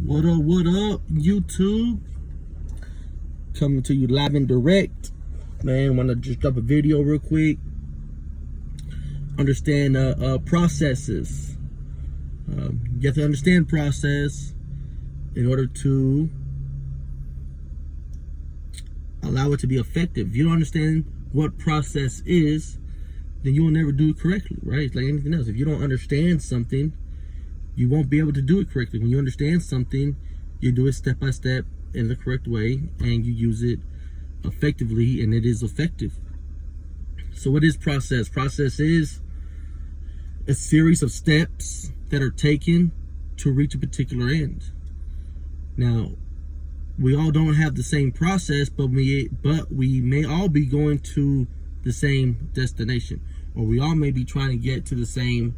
What up, YouTube? Coming to you live and direct. Man, want to just drop a video real quick. Understand processes. You have to understand process in order to allow it to be effective. If you don't understand what process is, then you will never do it correctly, right? It's like anything else. If you don't understand something, you won't be able to do it correctly. When you understand something, you do it step by step in the correct way, and you use it effectively, and it is effective. So what is process? Process is a series of steps that are taken to reach a particular end. Now, we all don't have the same process, but we may all be going to the same destination, or we all may be trying to get to the same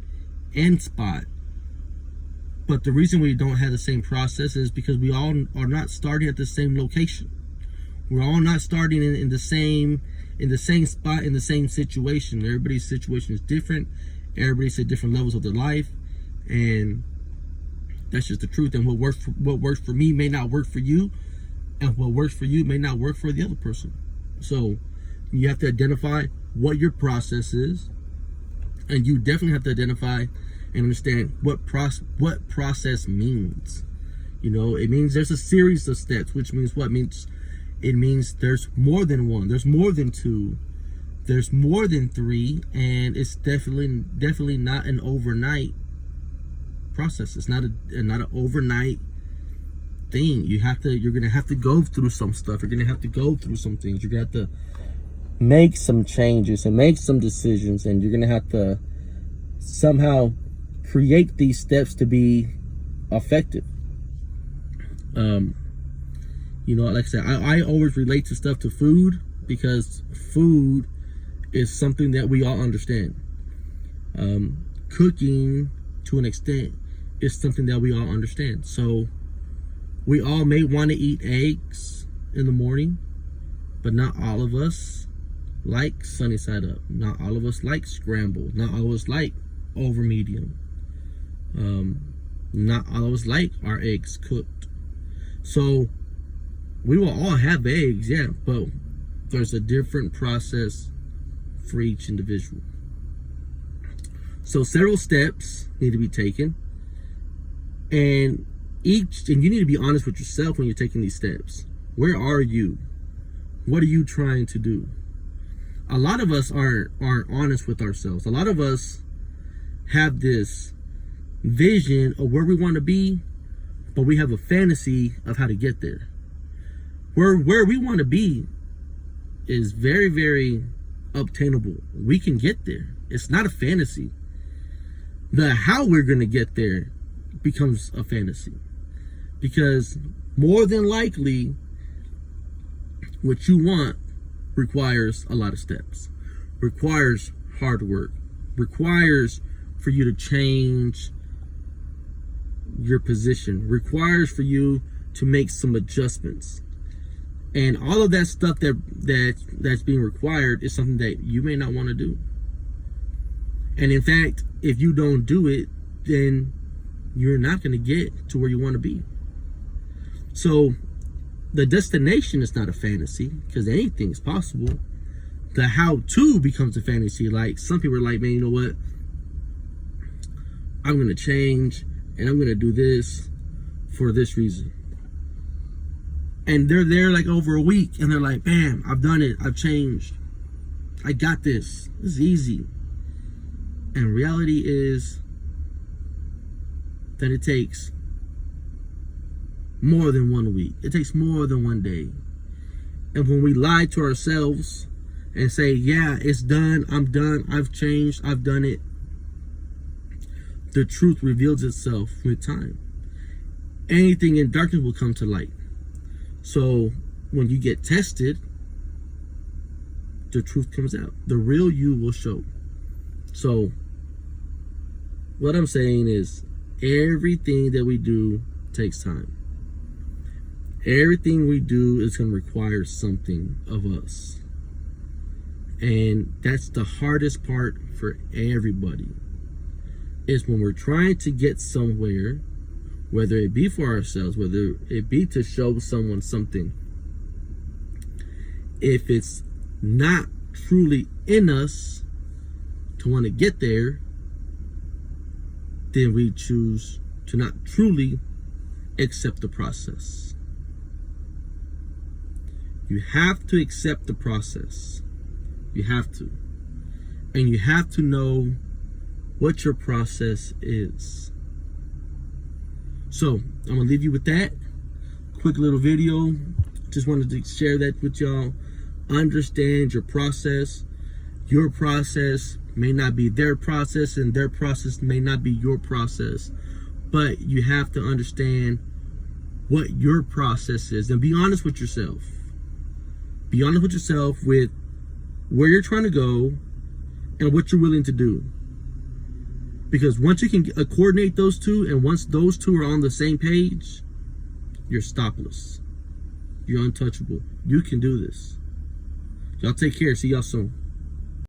end spot. But the reason we don't have the same process is because we all are not starting at the same location. We're all not starting in the same spot, in the same situation. Everybody's situation is different. Everybody's at different levels of their life, and that's just the truth. And what works for me may not work for you, and what works for you may not work for the other person. So you have to identify what your process is, and you definitely have to identify and understand what process means. You know, it means there's a series of steps, which means what? It means there's more than one, there's more than two, there's more than three, and it's definitely not an overnight process. It's not an overnight thing. You're gonna have to go through some stuff. You're gonna have to go through some things. You're gonna have to make some changes and make some decisions, and you're gonna have to somehow create these steps to be effective. You know, like I said, I always relate to stuff to food, because food is something that we all understand. Cooking, to an extent, is something that we all understand. So we all may want to eat eggs in the morning, but not all of us like sunny side up. Not all of us like scrambled. Not all of us like over medium. Not all of us like our eggs cooked. So we will all have eggs, yeah, but there's a different process for each individual. So several steps need to be taken, and you need to be honest with yourself when you're taking these steps. Where are you? What are you trying to do? A lot of us aren't honest with ourselves. A lot of us have this vision of where we want to be, but we have a fantasy of how to get there. Where we want to be is very, very obtainable. We can get there. It's not a fantasy. The how we're going to get there becomes a fantasy, because more than likely what you want requires a lot of steps, requires hard work, requires for you to change your position, requires for you to make some adjustments. And all of that stuff that's being required is something that you may not want to do. And in fact, if you don't do it, then you're not going to get to where you want to be. So the destination is not a fantasy, because anything is possible. The how-to becomes a fantasy. Like, some people are like, man, you know what? I'm going to change, and I'm going to do this for this reason. And they're there like over a week, and they're like, bam, I've done it. I've changed. I got this. This is easy. And reality is that it takes more than 1 week. It takes more than 1 day. And when we lie to ourselves and say, yeah, it's done, I'm done, I've changed, I've done it, the truth reveals itself with time. Anything in darkness will come to light. So when you get tested, the truth comes out. The real you will show. So what I'm saying is, everything that we do takes time. Everything we do is going to require something of us. And that's the hardest part for everybody, is when we're trying to get somewhere, whether it be for ourselves, whether it be to show someone something. If it's not truly in us to want to get there, then we choose to not truly accept the process. You have to accept the process. You have to. And you have to know what your process is. So, I'm going to leave you with that. Quick little video. Just wanted to share that with y'all. Understand your process. Your process may not be their process, and their process may not be your process. But you have to understand what your process is. And be honest with yourself. Be honest with yourself with where you're trying to go and what you're willing to do. Because once you can coordinate those two, and once those two are on the same page, you're stopless. You're untouchable. You can do this. Y'all take care. See y'all soon.